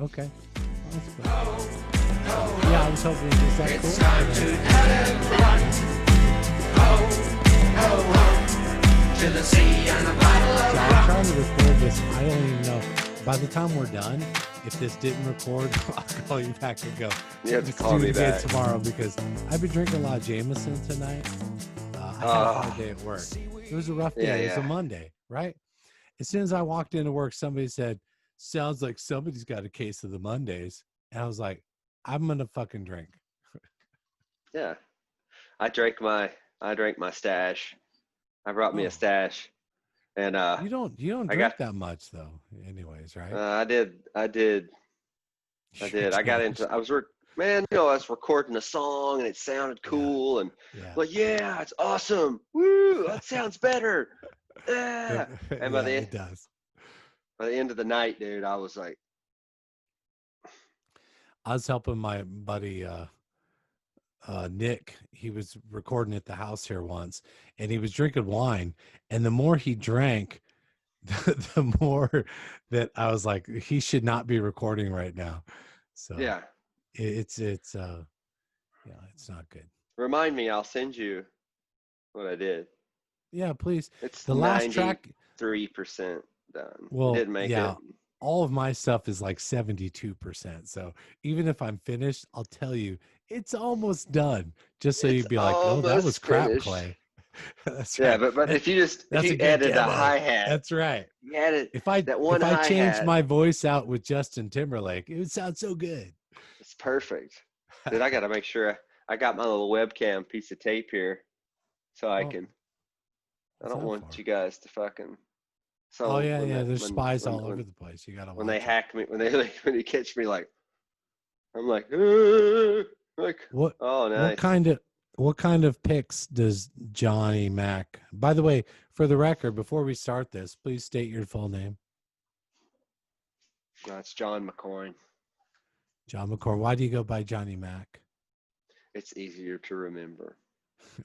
Okay. Well, that's cool. Yeah, I was hoping is that It's cool? time to cut and run. Ho, ho, ho. To the sea and a bottle of So I'm rum. trying to record this. I don't even know. By the time we're done, if this didn't record, I'll call you back and go. You have to Let's call do me it again back. tomorrow because I've been drinking a lot of Jameson tonight. I had a hard day at work. It was a rough day. Yeah, It was a yeah. Monday, right? As soon as I walked into work, somebody said, "Sounds like somebody's got a case of the Mondays." And I was like, "I'm gonna fucking drink." Yeah. I drank my stash. I brought me a Oh, stash, and you don't I drink got that much though, anyways, right? I did You I got did. into I was man, you know, I was recording a song and it sounded Yeah, cool and yeah. like, yeah, it's awesome. Woo, that sounds better. Yeah. And Yeah, it does. by the end of the night, dude, I was like, I was helping my buddy Nick. He was recording at the house here once, and he was drinking wine. And the more he drank, the more that I was like, he should not be recording right now. So yeah, it's yeah, it's not good. remind me, I'll send you what I did. Yeah, please. It's The last track, 93% done. I well, didn't make yeah, it. all of my stuff is like 72%. So even if I'm finished, I'll tell you it's almost done. Just so It's you'd be like, oh, that was almost crap, finished. Clay. That's Yeah, right. but if That's you a good added a demo. hi-hat, That's right. you added that one If I changed hi-hat, my voice out with Justin Timberlake, it would sound so good. it's perfect. Dude, I got to make sure I got my little webcam piece of tape here so I Oh, can. I what's don't that want for? you guys to fucking. Oh So yeah, when yeah. that There's spies all over the place. You gotta when they watch it. hack me, when they like, when they catch me, like I'm like, like, What oh what nice. kind of what kind of picks does Johnny Mac? By the way, for the record, before we start this, please state your full name. That's John McCoy. John McCorn. Why do you go by Johnny Mac? It's easier to remember.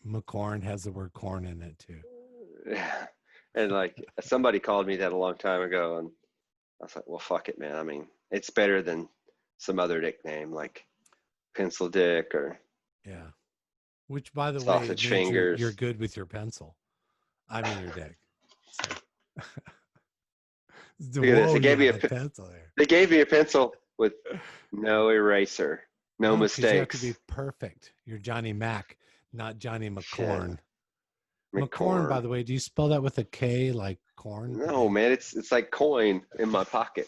McCorn has the word corn in it too. Yeah. And like somebody called me that a long time ago, and I was like, well, fuck it, man. I mean, it's better than some other nickname like Pencil Dick or Yeah. Which, by the way, Sausage means you're Fingers. good with your pencil. I mean your dick. So, Look at this. whoa, you had pencil there. They gave me a pencil with no eraser, no No, because you have to be mistakes. perfect. You're Johnny Mac, not Johnny Shit, McCorn. McCorn, by McCorn. the way, do you spell that with a K like corn? No, man, it's like coin in my pocket.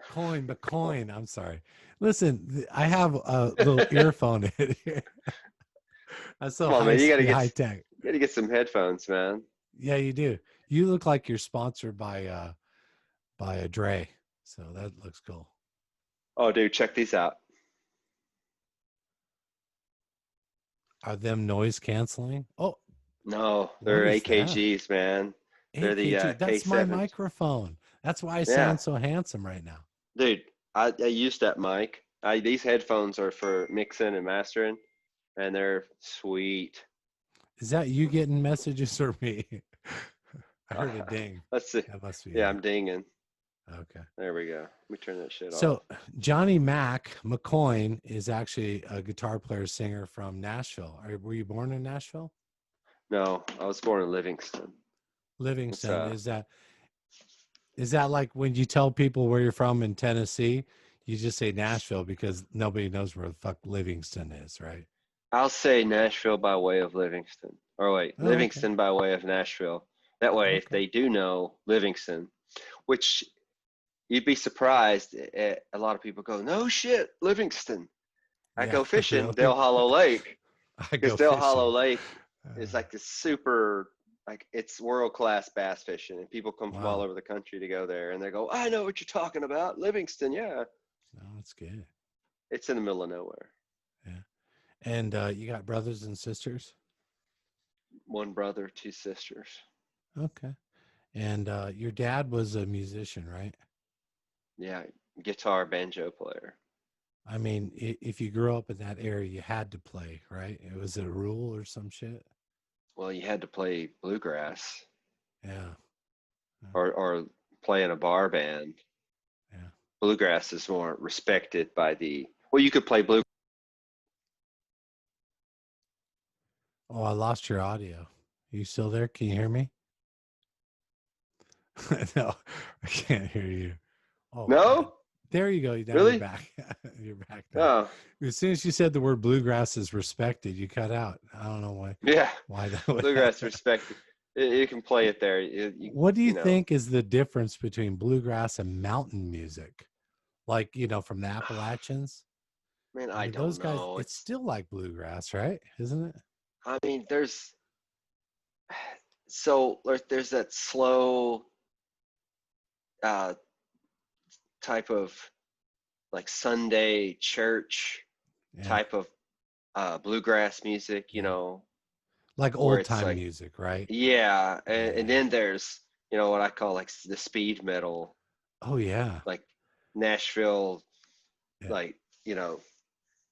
Coin, but coin. I'm sorry. Listen, I have a little earphone in here. That's so Come on, man, high tech. you gotta get some headphones, man. Yeah, you do. You look like you're sponsored by a Dre. So that looks cool. Oh, dude, check these out. Are them noise canceling? Oh, No, what they're is that? AKGs, man. They're the AKG. That's my K7s. microphone. That's why I Yeah, sound so handsome right now. dude, I use that mic. These headphones are for mixing and mastering, and they're sweet. Is that you getting messages or me? I heard a Uh, ding. let's see. That must be Yeah, you. I'm dinging. Okay. There we go. Let me turn that shit off. So Johnny Mac McCoy is actually a guitar player singer from Nashville. Were you born in Nashville? No, I was born in Livingston. It's Livingston. Is that like when you tell people where you're from in Tennessee, you just say Nashville because nobody knows where the fuck Livingston is, right? I'll say Nashville by way of Livingston. Or wait, Oh, okay. Livingston by way of Nashville. That way, if Okay. they do know Livingston, which you'd be surprised, a lot of people go, no shit, Livingston. I Yeah, go fishing really. Dale Hollow Lake I because go Dale Hollow fishing. Lake is Uh, like this super, like it's world-class bass fishing, and people come from all wow. over the country to go there, and they go, I know what you're talking about, Livingston, yeah. No, that's good. It's in the middle of nowhere. Yeah. And you got brothers and sisters? One brother, two sisters. Okay. And your dad was a musician, right? Yeah, guitar, banjo player. I mean, if you grew up in that area, you had to play, right? It was a rule or some shit. Well, you had to play bluegrass Yeah. Yeah. or play in a bar band. Yeah. bluegrass is more respected by the. Well, you could play blue. Oh, I lost your audio. You still there? Can you hear me? No, I can't hear you. Oh God. No, There you go. Now you're really? back. You're back now. Oh, As soon as you said the word bluegrass is respected, you cut out. I don't know why yeah. that would Bluegrass happen. respected. You can play it there. What do you You know. think is the difference between bluegrass and mountain music? Like, from the Appalachians? Man, I I mean, don't those guys, know. it's It's. still like bluegrass, right? Isn't it? I mean, there's that slow uh, type of like Sunday church Yeah. type of bluegrass music, Yeah. Like where old it's time like, music, right? yeah, and Yeah. then there's what I call like the speed metal, Oh yeah. like Nashville, Yeah. like There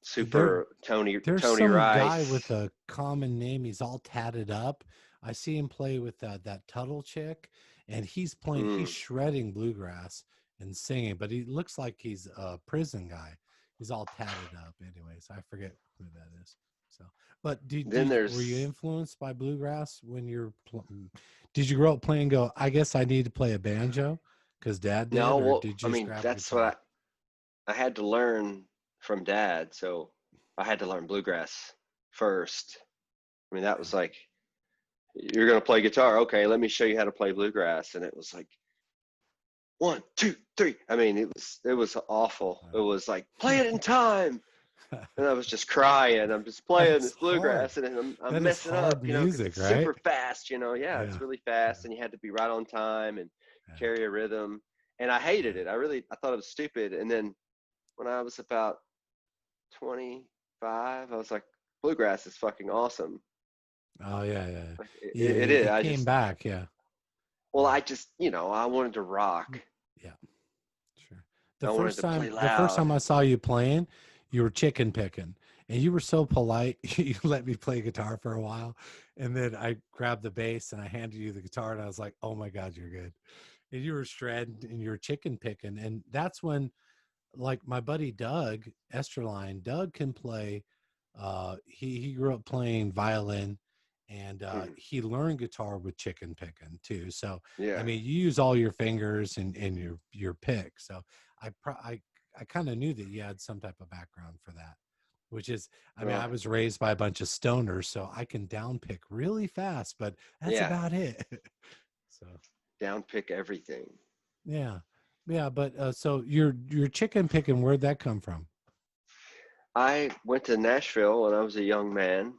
super there's Tony some guy with Rice. a common name. He's all tatted up. I see him play with that Tuttle chick, and he's Mm. shredding bluegrass and singing, but he looks like he's a prison guy. He's all tatted up. Anyways, I forget who that is. So, but Then were you there's influenced by bluegrass when did you grow up playing? Go, I guess I need to play a banjo because Dad did, no, or well, did I you just mean grab a that's guitar? what I had to learn from Dad, so I had to learn bluegrass first. I mean that was like, you're gonna play guitar, okay? Let me show you how to play bluegrass, and it was like 1, 2, 3. I mean, it was awful. It was like play it in time, and I was just crying. I'm just playing That's this hard. bluegrass, and I'm That is messing up, hard because music, it's right? super fast. Yeah, Yeah. it's really Yeah. fast, and you had to be right on time and Yeah. carry a rhythm. And I hated it. I thought it was stupid. And then when I was about 25, I was like, bluegrass is fucking awesome. Oh yeah, yeah. Like Yeah, it is. it came back. Yeah. Well, Yeah. I just, I wanted to rock. Yeah. Sure. I wanted to play The first loud. time I saw you playing, you were chicken picking, and you were so polite. You let me play guitar for a while, and then I grabbed the bass and I handed you the guitar, and I was like, "Oh my God, you're good." And you were shredding and you were chicken picking, and that's when, like my buddy Doug Esterline, Doug can play. He grew up playing violin, and Mhm. he learned guitar with chicken picking too. So I Yeah. mean, you use all your fingers and your pick. So I pro- I kind of knew that you had some type of background for that. Which is, I mean, I Uh, was raised by a bunch of stoners, so I can down pick really fast, but that's yeah. about it. So Down pick everything. yeah, yeah. But so your chicken picking, where'd that come from? I went to Nashville when I was a young man,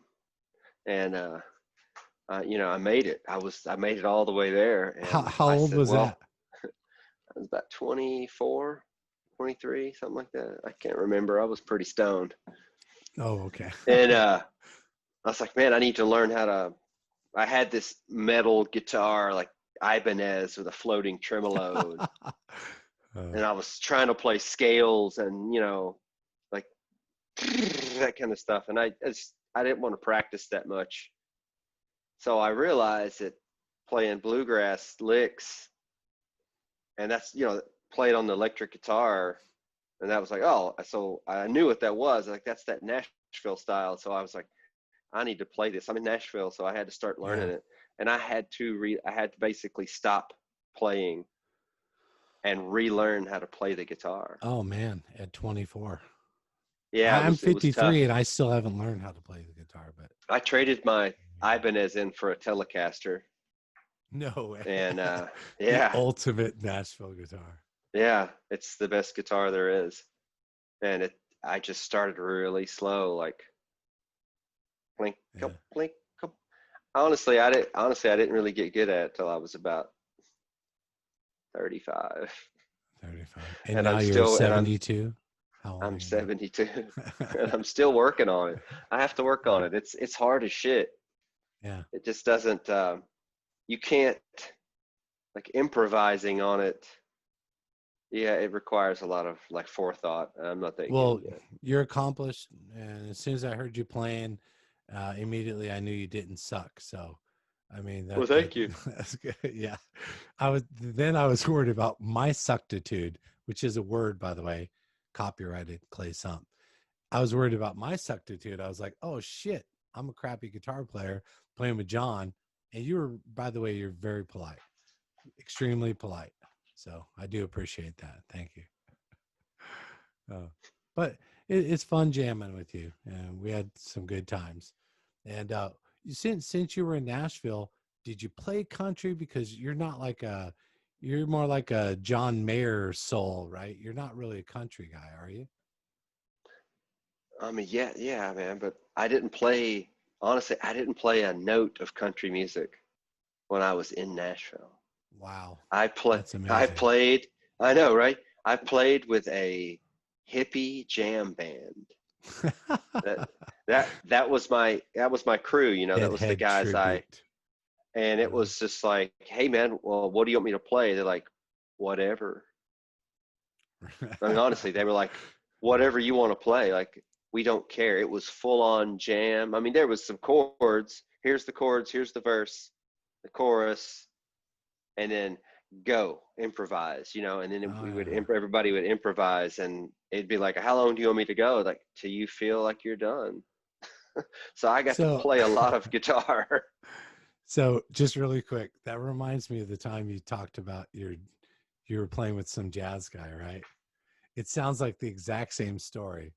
and I made it. I made it all the way there, and How I old said, was that? well, I was about 24, 23, something like that. I can't remember. I was pretty stoned, Oh, okay. and I was like, man, I need to learn how to. I had this metal guitar, like Ibanez with a floating tremolo, Uh, and I was trying to play scales and like that kind of stuff, and I didn't want to practice that much. So I realized that playing bluegrass licks, and that's played on the electric guitar, and that was like, oh, so I knew what that was. Like that's that Nashville style. So I was like, I need to play this. I'm in Nashville, so I had to start learning yeah. it, and I had to basically stop playing and relearn how to play the guitar. Oh man, at 24. Yeah, I'm it was tough. 53 and I still haven't learned how to play the guitar, but I traded my Ibanez in for a Telecaster, no way. and The yeah, ultimate Nashville guitar. yeah, it's the best guitar there is. And I just started really slow, like blink, Yeah, blink. Honestly, I didn't really get good at it till I was about 35, 35. And and now I'm you're still, and 72. How old are I'm you 72, and now? I'm still working on it. I have to work on it. It's hard as shit. Yeah. It just doesn't. You can't, like, improvising on it. Yeah, it requires a lot of like forethought. I'm not that good Well, yet. you're accomplished, and as soon as I heard you playing, immediately I knew you didn't suck. So, I mean Well, that thank you. that's good. Yeah, I was worried about my suctitude, which is a word, by the way, copyrighted Clay Sump. I was worried about my suctitude. I was like, oh shit, I'm a crappy guitar player playing with John. And you were, by the way, you're very polite, extremely polite. So I do appreciate that. Thank you. But it's fun jamming with you, and we had some good times. And since you were in Nashville, did you play country? Because you're more like a John Mayer soul, right? You're not really a country guy, are you? I mean, yeah, man. But I didn't play. Honestly, I didn't play a note of country music when I was in Nashville. Wow, I play. that's I amazing. played. I know, right? I played with a hippie jam band. That that was my crew. That was the Head guys tribute. and it Uh, was just like, hey man, well, what do you want me to play? They're like, whatever. I mean, honestly, they were like, whatever you want to play. Like, we don't care. It was full on jam. I mean, there was some chords. Here's the chords. Here's the verse, the chorus, and then go improvise. And then oh we would yeah. everybody would improvise, and it'd be like, how long do you want me to go? Like, till you feel like you're done. So I got to So play a lot of guitar. so just really quick, that reminds me of the time you talked about you were playing with some jazz guy, right? It sounds like the exact same story,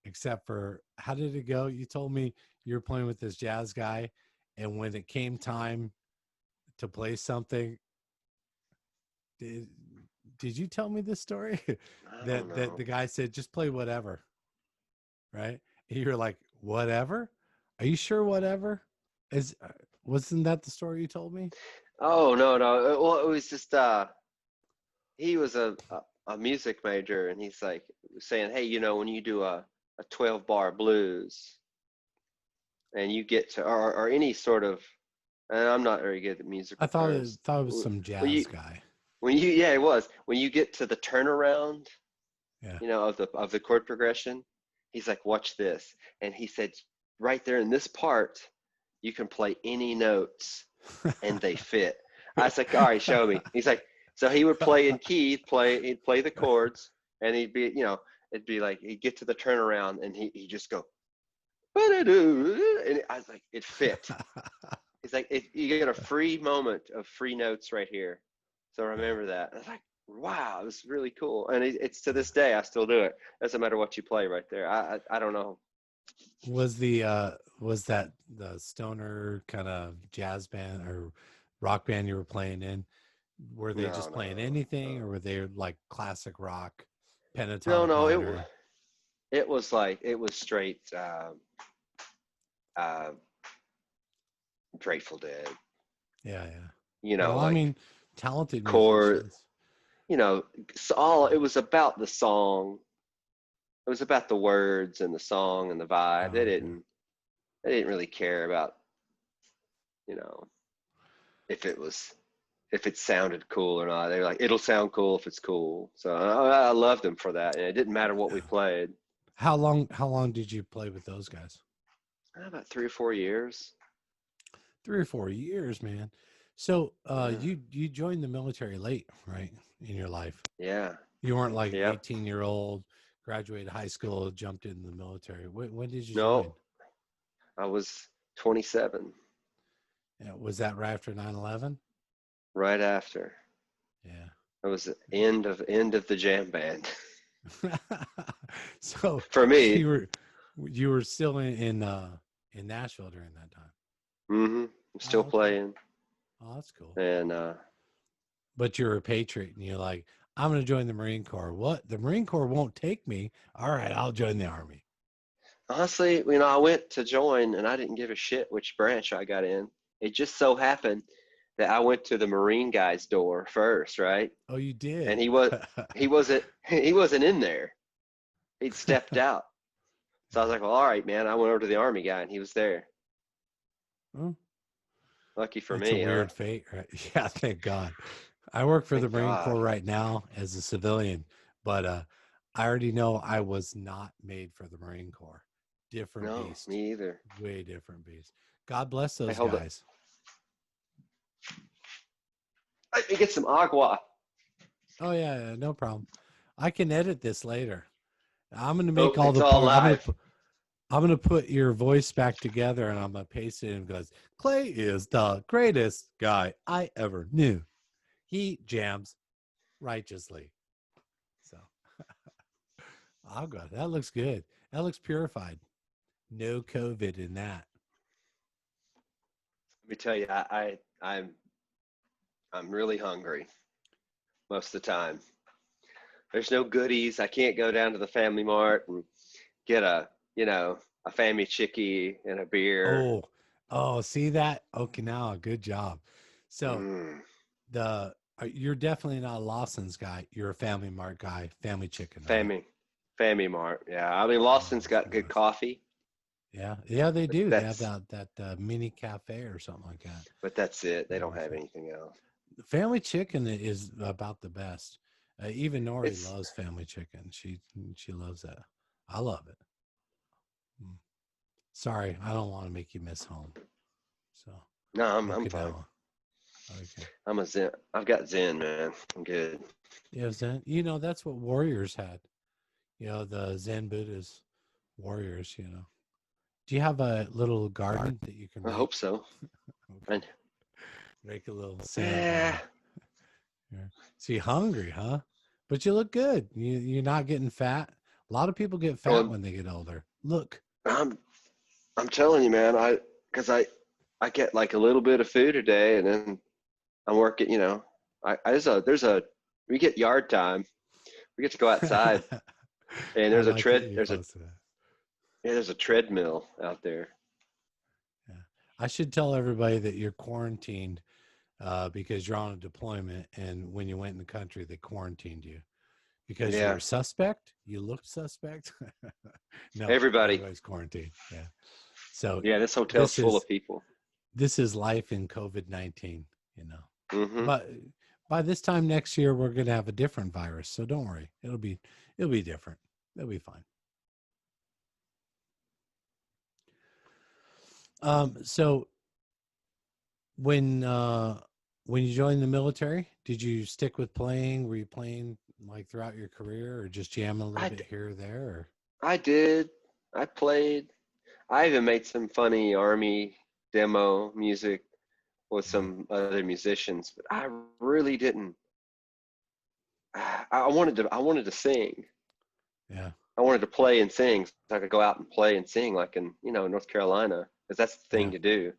except for how did it go? You told me you were playing with this jazz guy, and when it came time to play something, did, did you tell me this story? I don't that know. the guy said just play whatever, right? And you're like, whatever? Are you sure whatever? Is wasn't that the story you told me? Oh no, no. Well, it was just he was a music major, and he's like saying, hey, when you do a 12 bar blues, and you get to or any sort of, and I'm not very good at I musical thought terms. it was some When jazz you guy. yeah, it was when you get to the turnaround, Yeah. of the chord progression. He's like, watch this, and he said, right there in this part, you can play any notes and they fit. I was like, all right, show me. He's like, so he would play in key, he'd play the chords, and it'd be like he'd get to the turnaround, and he'd just go, and I was like, it fit. He's like, you get a free moment of free notes right here. So Yeah. remember that. I was like, wow, it was really cool, and it's to this day I still do it. Doesn't matter what you play right there. I don't know. Was that the stoner kind of jazz band or rock band you were playing in? Were they No, just no, playing no, anything, or were they like classic rock, no, pentatonic no. minor? It was like it was straight uh, Grateful Dead. Yeah, yeah. Well, I Like mean, talented chord. musicians. It was about the song. It was about the words and the song and the vibe. Oh, okay. They didn't really care about you know if it sounded cool or not. They were like, it'll sound cool if it's cool. So I loved them for that, and it didn't matter what we played. How long did you play with those guys? About 3 or 4 years. 3 or 4 years, man. So Yeah, you joined the military late, right? In your life. yeah, You weren't like yep. 18-year-old, graduated high school, jumped in the military. When did you join? No, I was 27 Yeah, was that right after 9/11? right after. Yeah. It was the end of the jam band So for me. you were you were still in Nashville during that time. I'm still Oh, okay. playing, Oh, that's cool. and But you're a patriot and you're like, I'm going to join the Marine Corps. What? The Marine Corps won't take me. All right, I'll join the Army. honestly, I went to join, and I didn't give a shit which branch I got in. It just so happened that I went to the Marine guy's door first, right? Oh, you And did. he wasn't in there. He'd stepped out. So I was like, well, all right, man. I went over to the Army guy, and he was there. Well, Lucky for that's a me, huh? weird fate, right? Yeah, thank God. I work for the Thank Marine God. Corps right now as a civilian, but I already know I was not made for the Marine Corps. Different No, beast. me either. Way different beast. God bless Hey, those hold up. guys. Let me get some agua. Oh yeah, yeah, no problem. I can edit this later. I'm gonna Oh, make all it's the all part. live. I'm gonna put your voice back together, and I'm gonna paste it in because Clay is the greatest guy I ever knew. He jams righteously. So I'll go. That looks good. That looks purified. No COVID in that. Let me tell you, I'm really hungry most of the time. There's no goodies. I can't go down to the Family Mart and get you know, a family chickie and a beer. Oh, oh, see that? Okinawa, good job. So Mm, you're definitely not a Lawson's guy. You're a Family Mart guy, Family Chicken, right? family, Family Mart. Yeah, I mean, Oh, Lawson's that's got good gross. coffee, Yeah, yeah, they but do. They have that's that mini cafe or something like that. but that's it. They That'd don't be have fun. anything else. Family Chicken is about the best. Even Nori It's loves Family Chicken. She loves that. I love it. Mm. Sorry, I don't want to make you miss home. So no, I'm fine. Okinawa. Okay. I'm a Zen. I've got Zen, man. I'm good. Yeah, Zen. That's what warriors had. The Zen Buddhas, warriors. Do you have a little garden that you can I make? hope so. Okay. And Make a little sand yeah, garden. Yeah. So you're hungry, huh? But you look good. You're not getting fat. A lot of people get fat well, when they get older. Look. I'm I'm telling you, man. Because I get like a little bit of food a day, and then I'm working. There's a we get yard time. We get to go outside, and I like that you posted that. there's a treadmill out there. Yeah. I should tell everybody that you're quarantined because you're on a deployment, and when you went in the country, they quarantined you because you Yeah, were suspect. You looked suspect. No, everybody. everybody's quarantined. Yeah. So Yeah, this hotel's this full is of people. this is life in COVID-19. You know, Hmm. but by this time next year, we're gonna have a different virus. So don't worry. It'll be different. It'll be fine. So when uh when you joined the military, did you stick with playing? Were you playing like throughout your career or just jamming a little I bit here or there? Or? I did. I played. I even made some funny army demo music with Yeah. some other musicians, but I really didn't. I wanted to sing. Yeah. I wanted to play and sing, so I could go out and play and sing like in North Carolina, because that's the thing Yeah. to do.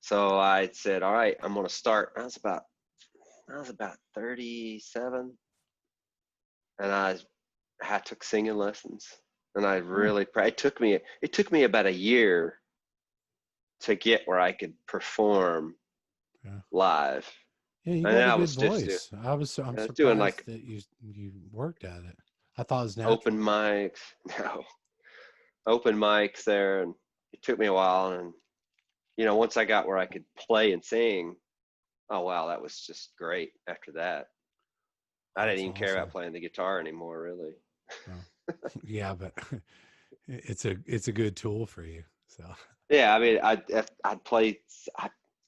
So I said, all right, I'm gonna start. I was about 37, and I took singing lessons, and I Hmm. really it took me about a year to get where I could perform Yeah. live. Yeah, you And then got a I good was just voice. I'm I was doing surprised like that you worked at it. I thought it was open natural. mics, no, open mics there, and it took me a while. And once I got where I could play and sing, oh wow, that was just great. After that, I didn't That's even care about awesome. playing the guitar anymore, really. Well, yeah, but it's a good tool for you. So Yeah, I mean, I'd play.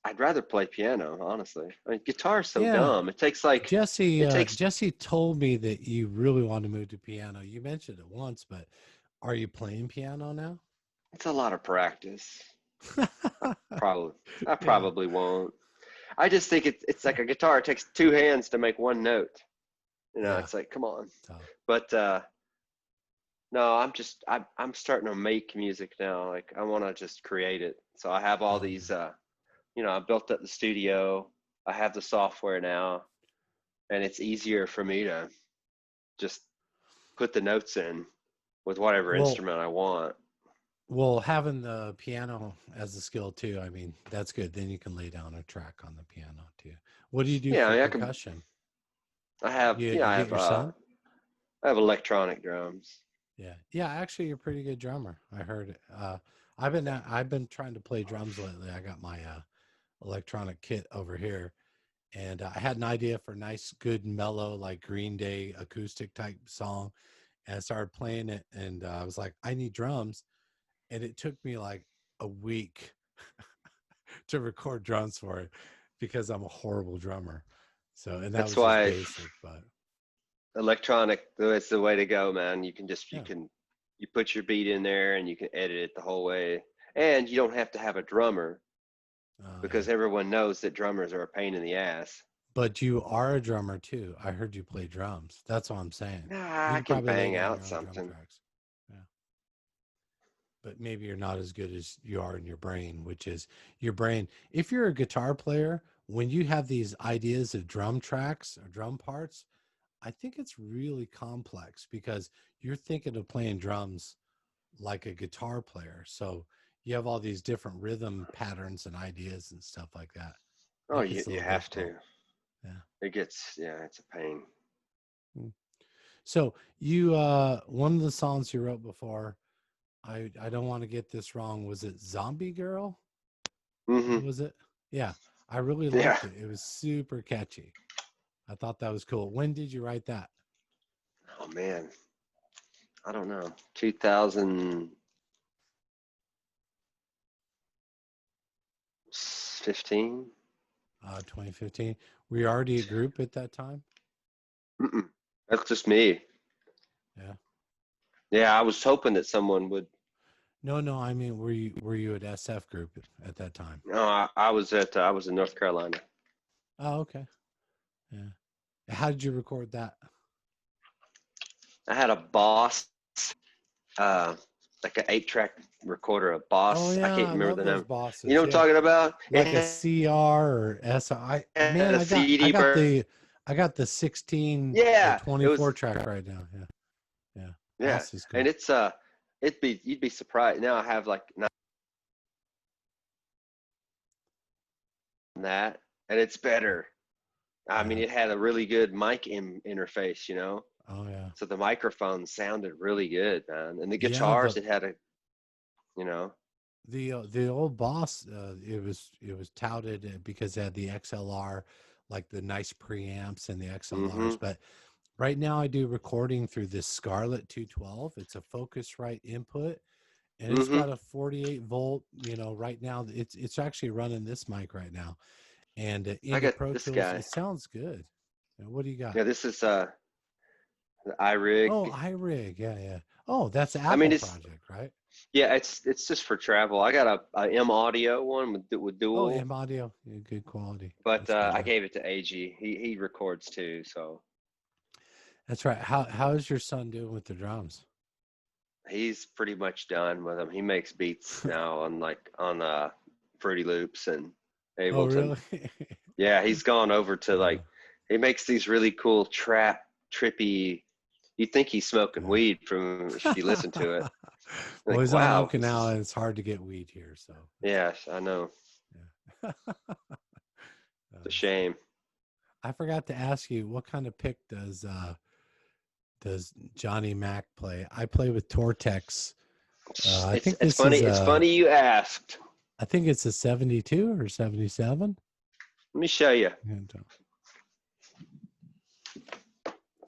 I'd rather play piano, honestly. I mean, guitar's so yeah, dumb. It takes like Jesse, it takes. Jesse told me that you really want to move to piano. You mentioned it once, but are you playing piano now? It's a lot of practice. Probably, I Yeah. probably won't. I just think it's like a guitar. It takes two hands to make one note. Yeah. It's like, come on. Tough. But no, I'm starting to make music now. Like I want to just create it. So I have all Oh, these. good. I built up the studio. I have the software now, and it's easier for me to just put the notes in with whatever Well, instrument I want. having the piano as a skill too. I mean, that's good. Then you can lay down a track on the piano too. What do you do Yeah, I for mean, percussion? I have, You yeah, you get your son? I have electronic drums. Yeah. Yeah, actually you're a pretty good drummer. I heard it. I've been trying to play drums lately. I got my electronic kit over here and I had an idea for a nice good mellow like Green Day acoustic type song and I started playing it and I was like I need drums and it took me like a week to record drums for it because I'm a horrible drummer. So and that That's was just why basic, but electronic, that's the way to go, man. You can just Yeah. you put your beat in there and you can edit it the whole way. And you don't have to have a drummer Yeah. because everyone knows that drummers are a pain in the ass. But you are a drummer too. I heard you play drums. That's all I'm saying. Nah, You I could can probably lay bang down out your own drum something. tracks. Yeah. But maybe you're not as good as you are in your brain, which is your brain. If you're a guitar player, when you have these ideas of drum tracks or drum parts, I think it's really complex because you're thinking of playing drums like a guitar player. So you have all these different rhythm patterns and ideas and stuff like that. Oh, That gets a you little have difficult. to. Yeah. It gets, yeah, it's a pain. Mm. So you one of the songs you wrote before, I don't want to get this wrong. Was it Zombie Girl? Hmm. Was it? Yeah. I really Yeah. liked it. It was super catchy. I thought that was cool. When did you write that? Oh man, I don't know. 2015. 2015. Were you already a group at that time? Mm-mm. That's just me. Yeah. Yeah, I was hoping that someone would. No, I mean, were you at SF group at that time? No, I was in North Carolina. Oh, okay. Yeah. How did you record that? I had a Boss, uh, like an 8-track recorder, a Oh Boss. I yeah, can't I remember love the those name. You know bosses. what I'm Yeah. talking about? Like a It CR or SI. had Man, a I CD got burn. the 16 or Yeah, it was. 24 track right now. Yeah. Yeah. Yeah, Boss is and cool. you'd be surprised. Now I have like not that, and it's better. I mean, Yeah. it had a really good mic interface, Oh yeah. so the microphone sounded really good, man. And the Yeah, guitars, it had a, you know, the old Boss it was touted because it had the XLR, like the nice preamps and the XLRs, mm-hmm, but right now I do recording through this Scarlett 212. It's a Focusrite input and it's mm-hmm. got a 48 volt, right now it's actually running this mic right now. And I into got Pro this Tools, it guy. sounds good. What do you got? Yeah, this is the iRig. Oh, iRig. Yeah, yeah. Oh, that's I mean, Apple project, right? yeah, it's just for travel. I got a M Audio one with Oh, dual, M audio. Yeah, good quality. but That's good, I man. gave it to AG. He records too, so That's right. How is your son doing with the drums? he's pretty much done with them. He makes beats now on Fruity Loops and Oh, Ableton. really? Yeah, he's gone over to uh, like he makes these really cool trap trippy. You think he's smoking weed from if you listen to it. well, Like, he's on wow, this Okinawa is and it's hard to get weed here, so yes, I know. yeah. It's a That's good. shame. I forgot to ask you what kind of pick does Johnny Mac play? I play with Tortex. I It's think it's this funny. is It's funny you asked. I think it's a 72 or 77. Let me show you. And,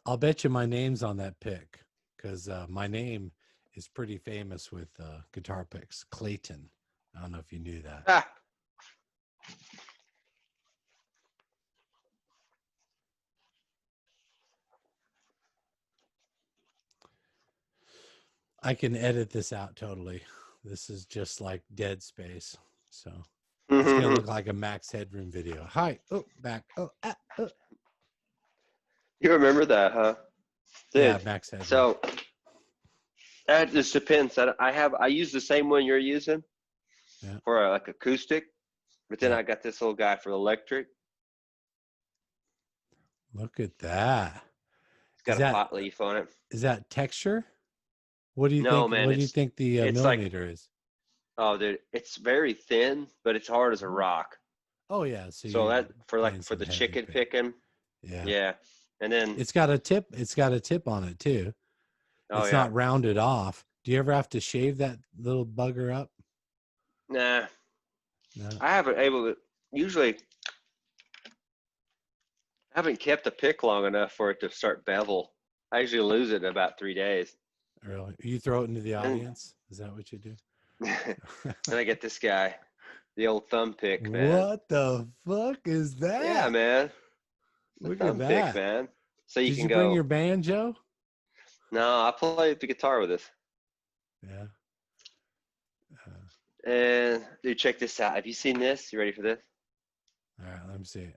I'll bet you my name's on that pick because my name is pretty famous with guitar picks. Clayton. I don't know if you knew that. Ah, I can edit this out totally. This is just like dead space. So it's going to look like a Max Headroom video. Hi. Oh, back. Oh, oh. you remember that, huh, Yeah, dude? Max Headroom. So that just depends. I use the same one you're using Yeah. for like acoustic, but then Yeah. I got this little guy for electric. Look at that. It's got a pot leaf on it. Is that texture? What do you No, think? man, What do you think the it's like, millimeter is? oh, dude, it's very thin, but it's hard as a Oh, rock. oh yeah. So So you're that playing for some the heavy chicken pick. picking, Yeah. yeah. And then It's got a tip. It's got a tip on it too. oh It's yeah, not rounded off. Do you ever have to shave that little bugger up? nah, No. I haven't able to. Usually, I haven't kept a pick long enough for it to start bevel. I usually lose it in about 3 days. Really? You throw it into the And audience? Is that what you do? then I get this guy, the old thumb pick, man. What the fuck is Yeah, that? man, the Look at thumb pick, that. man. So you Did can you bring go. your banjo? No, I play the guitar with this. Yeah. And dude, check this out. Have you seen this? You ready for this? All right, let me see it.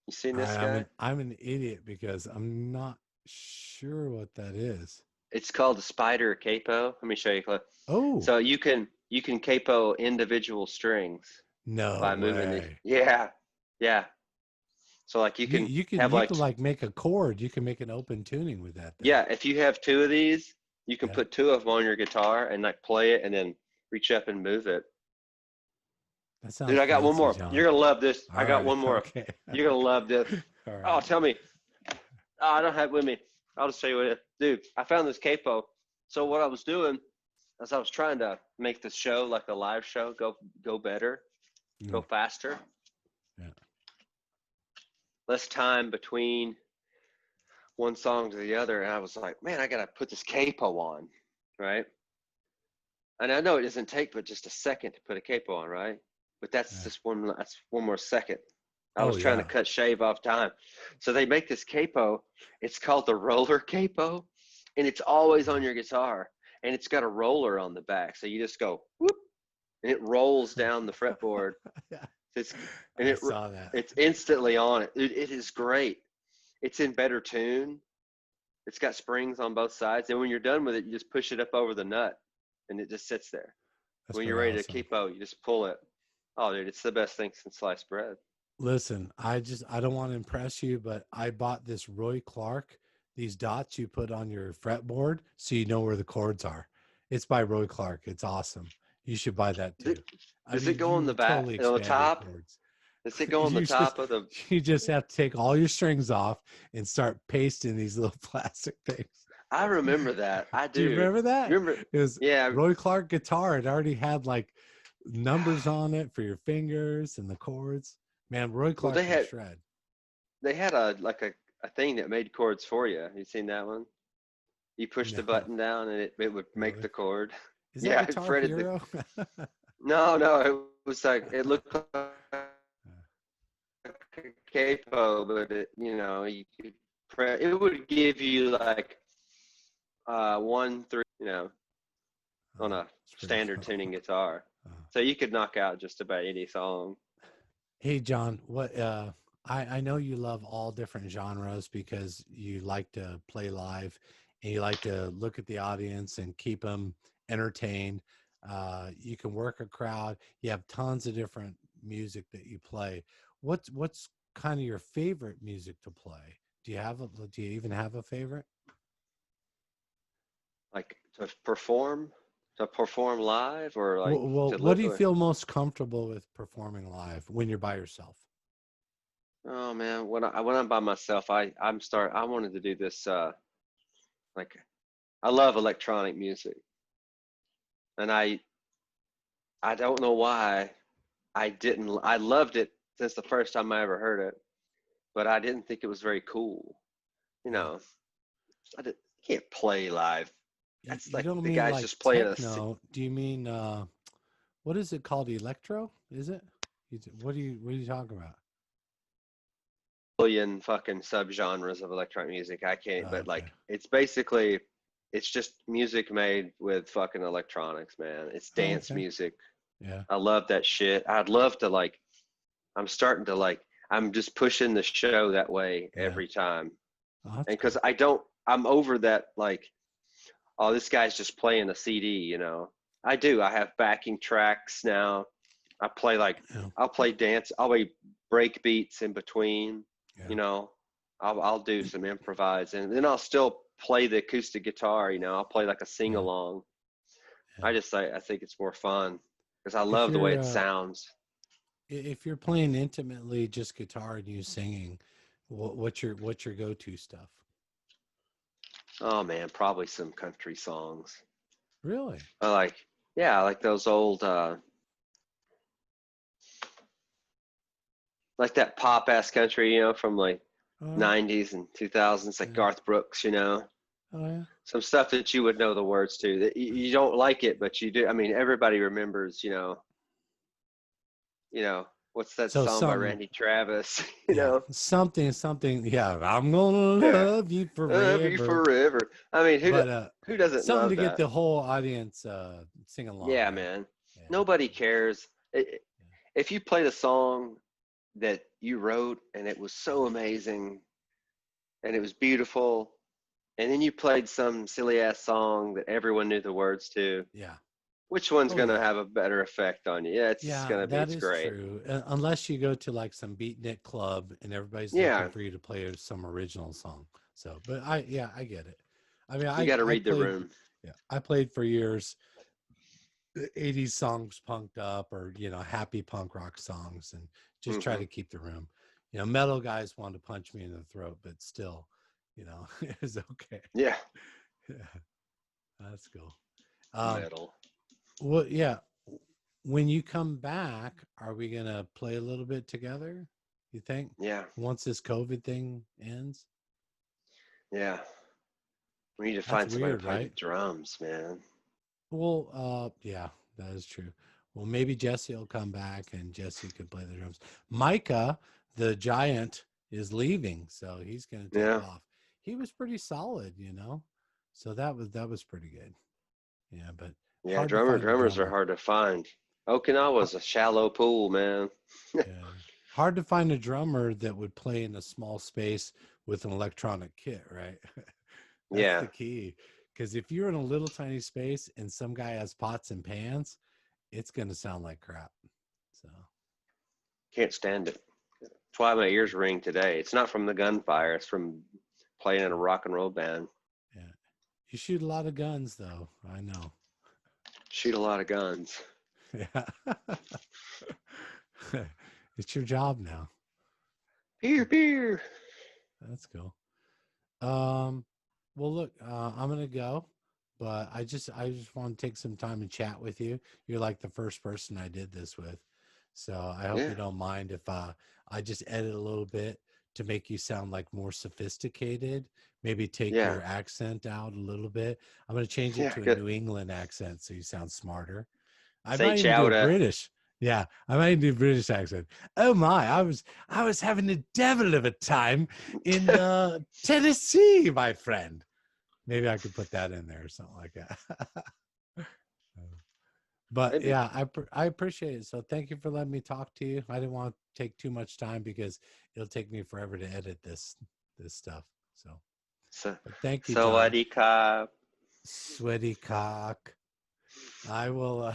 You seen All this right, guy? I'm an idiot because I'm not sure what that is. It's called the spider capo. Let me show you a clip. Oh, So you can capo individual strings no by moving these. way. Yeah, yeah. So like you You can you can have you like can like make a chord. You can make an open tuning with that thing. yeah. If you have two of these, you can Yeah. put two of them on your guitar and like play it and then reach up and move it. That Dude, sounds I got one fancy, more. You're John. gonna love this. I All got right. one more. Okay. You're gonna love this. All Oh, right. tell me. Oh, I don't have it with me. I'll just show you what it is. Dude, I found this capo. So what I was doing is I was trying to make the show like a live show go better, go Mm, faster, yeah. less time between one song to the other. And I was like, man, I gotta put this capo on, right? And I know it doesn't take but just a second to put a capo on, right? But Yeah. that's one more second. I Oh was trying to yeah. cut shave off time. So they make this capo. It's called the roller capo, and it's always on your guitar. And it's got a roller on the back. So you just go whoop, and it rolls down the fretboard. Yeah. It's and I saw that. it's instantly on it. It is great. It's in better tune. It's got springs on both sides. And when you're done with it, you just push it up over the nut and it just sits there. That's When you're pretty ready to awesome. capo, you just pull it. Oh, dude, it's the best thing since sliced bread. Listen, I don't want to impress you, but I bought this Roy Clark, these dots you put on your fretboard so you know where the chords are. It's by Roy Clark. It's awesome. You should buy that too. I Does it mean, go on you the would back, totally on the expand your top? chords. Does it go on the You just top of the? you just have to take all your strings off and start pasting these little plastic things. I remember that. I Do you do. remember that? You remember? It was Yeah. Roy Clark guitar. It already had like numbers on it for your fingers and the chords. Man, Roy Well, Clark can shred. they had a like a thing that made chords for you. You seen that one? You push the No, button down and it would make really. the chord. Is that Yeah, it Guitar fretted the. Hero? No, no, it was like it looked like a capo, but you could press. It would give you like 1 3, on a It's pretty standard cool. tuning guitar. Uh, So you could knock out just about any song. Hey John, what I know you love all different genres because you like to play live and you like to look at the audience and keep them entertained. You can work a crowd. You have tons of different music that you play. What's kind of your favorite music to play? Do you even have a favorite? Like to perform live or like to What look. do you feel most comfortable with performing live when you're by yourself? Oh man, when I'm by myself, I wanted to do this. Like I love electronic music, and I don't know why I didn't. I loved it since the first time I ever heard it, but I didn't think it was very cool. You Yeah. know, you can't play live. That's You like don't the mean guys like just playing techno. Do you mean what is it called? Electro? Is it? What are you talking about? billion fucking subgenres of electronic music. I can't, but Okay. like it's basically it's just music made with fucking electronics, man. It's Oh, dance okay. music. Yeah. I love that shit. I'd love to like I'm starting to like I'm just pushing the show that way Yeah. every time. Oh, that's And cuz cool. I'm over that like oh this guy's just playing a CD. I do. I have backing tracks now. I play like Yeah. I'll play dance, I'll play break beats in between, Yeah. you know. I'll do some improvise and then I'll still play the acoustic guitar, I'll play like a sing Yeah. along. Yeah. I think it's more fun because I If love the way you're it sounds. if you're playing intimately just guitar and you singing, what's your go-to stuff? Oh man, probably some country songs. Really? I like yeah, I like those old like that pop ass country, from like Oh yeah. 90s and 2000s like Yeah. Garth Brooks, Oh yeah. some stuff that you would know the words to that you don't like it but you do. I mean everybody remembers, you know what's that So song by something, Randy Travis? You yeah, know, something. Yeah, I'm gonna yeah, love you love you forever. forever. I mean, But who doesn't something love to get that? the whole audience sing along, Yeah, right? man. Yeah, Nobody cares. yeah, If you played a song that you wrote and it was so amazing and it was beautiful, and then you played some silly ass song that everyone knew the words to, yeah. which one's Oh gonna yeah. have a better effect on you? Yeah, Yeah, that it's is great. true. Unless you go to like some beatnik club and everybody's looking Yeah, for you to play some original song. So, but I get it. I mean, you got to I read the played, room. yeah, I played for years, the 80s songs punked up or, happy punk rock songs and just try Hmm. to keep the room. Metal guys wanted to punch me in the throat, but still, it was okay. Yeah, Yeah, that's cool. Um, metal. well, yeah. When you come back, are we gonna play a little bit together? You think Yeah, once this COVID thing ends? yeah. We need to That's find somebody to weird, play the right? drums, man. Well, yeah, that is true. Well, maybe Jesse will come back and Jesse could play the drums. Micah, the giant, is leaving, so he's gonna take Yeah, off. He was pretty solid. So that was pretty good. Yeah, but yeah. hard to find a Drummers are drummer. hard to find. Okinawa's a shallow pool, man. Yeah. Hard to find a drummer that would play in a small space with an electronic kit, right? That's Yeah, the key. Because if you're in a little tiny space and some guy has pots and pans, it's going to sound like crap. So, can't stand it. That's why my ears ring today. It's not from the gunfire. It's from playing in a rock and roll band. yeah. You shoot a lot of guns, though. I know. Shoot a lot of guns. Yeah. It's your job now. Pew pew. That's cool. Um, well, look, I'm gonna go, but I just want to take some time and chat with you. You're like the first person I did this with, so I hope Yeah, you don't mind if I just edit a little bit to make you sound like more sophisticated. Maybe take yeah, your accent out a little bit. I'm gonna change it yeah. to a Good. New England accent so you sound smarter. I Say might even do a chowder. British. Yeah, I might even do a British accent. Oh my, I was having a devil of a time in Tennessee, my friend. Maybe I could put that in there or something like that. But Maybe. yeah, I appreciate it. So thank you for letting me talk to you. I didn't want to take too much time because it'll take me forever to edit this stuff. So, So, but thank you, John. sawadee ka. Sweaty cock. I will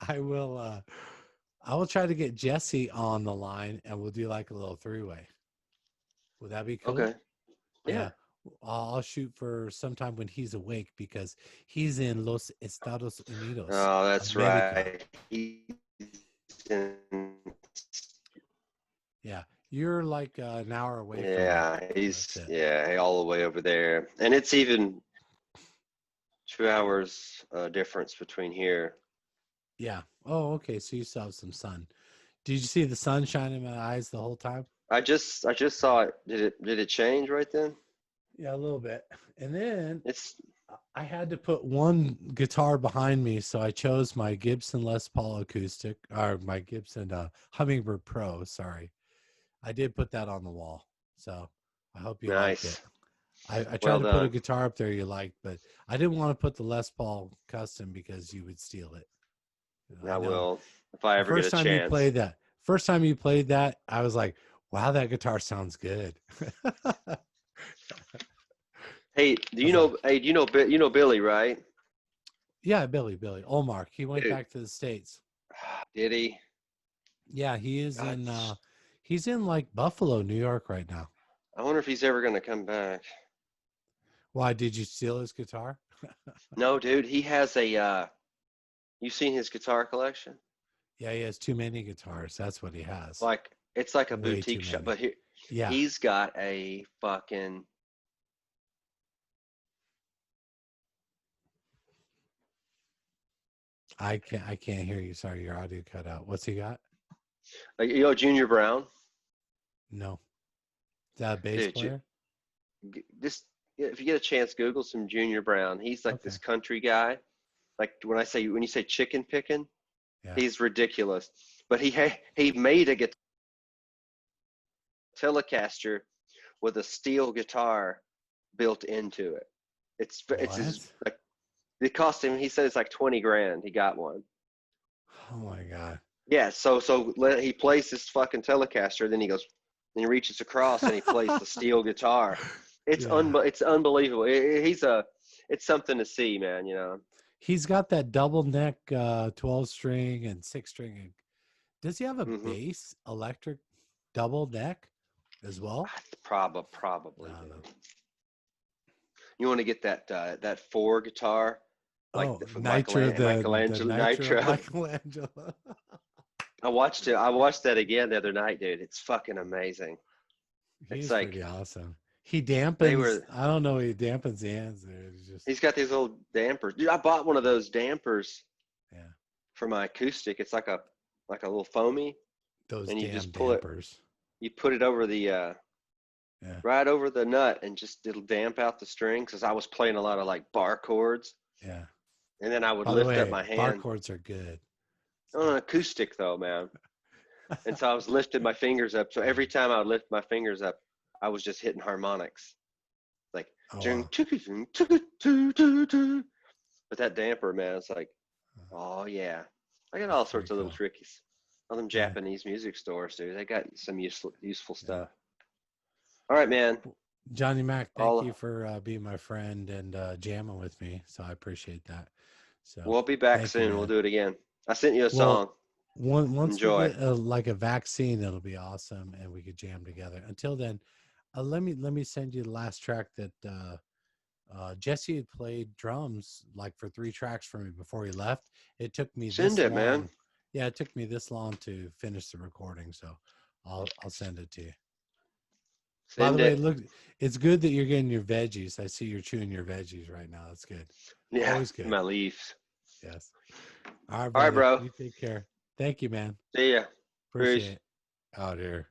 I will try to get Jesse on the line and we'll do like a little three-way. Would that be cool? Okay. Yeah. Yeah. I'll shoot for sometime when he's awake because he's in Los Estados Unidos, Oh, that's America. right. He's in, Yeah. You're like an hour away from me. yeah, That's he's it. yeah, all the way over there. And it's even 2 hours difference between here. Yeah. Oh, okay. So you still have some sun. Did you see the sun shining in my eyes the whole time? I just saw it. Did it change right then? Yeah, a little bit. And then It's I had to put one guitar behind me, so I chose my Gibson Les Paul acoustic, or my Gibson Hummingbird Pro. Sorry, I did put that on the wall, so I hope you liked it. nice. I tried Well to put a done. guitar up there you liked, but I didn't want to put the Les Paul custom because you would steal it. I I know will if I the ever get a chance. first time you played that, I was like, "Wow, that guitar sounds good." I Hey, was like, do you know Billy, right? "Yeah, Billy Olmark. He went Dude, back to the States." did he? Yeah, he is God, in he's in like Buffalo, New York right now. I wonder if he's ever gonna come back. Why did you steal his guitar? No, dude, he has a you seen his guitar collection? Yeah, he has too many guitars. That's what he has. Like it's like a Way too boutique shop, many. but Yeah. he's got a fucking I can't hear you. Sorry, your audio cut out. What's he got? like you know Junior Brown, No. Is that a bass dude. player? Just if you get a chance, Google some Junior Brown. He's like Okay. this country guy. Like when you say chicken picking, Yeah. he's ridiculous. but he made a Telecaster with a steel guitar built into it. It's What? his, like, it cost him. He said it's like 20 grand. He got one. Oh my god. Yeah. He plays this fucking Telecaster. Then he goes, and he reaches across and he plays the steel guitar. Yeah. It's unbelievable. It's something to see, man. You know. He's got that double neck 12 string and 6 string. Does he have a Hmm. bass electric double neck as well? Probably, I don't know. dude. You want to get that four guitar, like Oh, from Nitro, the Michelangelo Nitro Nitro. Michelangelo. I watched it. I watched that again the other night, dude. It's fucking amazing. It's He's pretty like awesome. He they dampens, were. I don't know, he dampens the hands there. It's just, He's got these little dampers, dude. I bought one of those dampers yeah, for my acoustic. It's like a little foamy, those and you damn just pull it. dampers. You put it over the Yeah, right over the nut, and just it'll damp out the strings. Because I was playing a lot of like bar chords, yeah. and then I would By the lift up way, my bar hand chords are good. on an acoustic though, man. And so I was lifting my fingers up. So every time I would lift my fingers up, I was just hitting harmonics, like Oh, jing, wow. chugga, jing, chugga, choo, choo, choo. But that damper, man, it's like, oh yeah, I got That's all pretty sorts of little cool. trickies. All them Yeah, Japanese music stores, dude. They got some useful yeah. stuff. All right, man. Johnny Mac, thank you I'll for being my friend and jamming with me. So I appreciate that. So we'll be back thank you, soon. We'll man. do it again. I sent you a Well, song. once we Enjoy. get like a vaccine, it'll be awesome, and we could jam together. Until then, let me send you the last track that Jesse had played drums like for 3 tracks for me before he left. It took me Send this it, man. long. Yeah, it took me this long to finish the recording, so I'll send it to you. By the Send way, it. look, it's good that you're getting your veggies. I see you're chewing your veggies right now. That's good. Yeah, Always good. my leaves. Yes. All right, All right, brother. bro. You take care. Thank you, man. See ya. Appreciate Peace. it. Out here.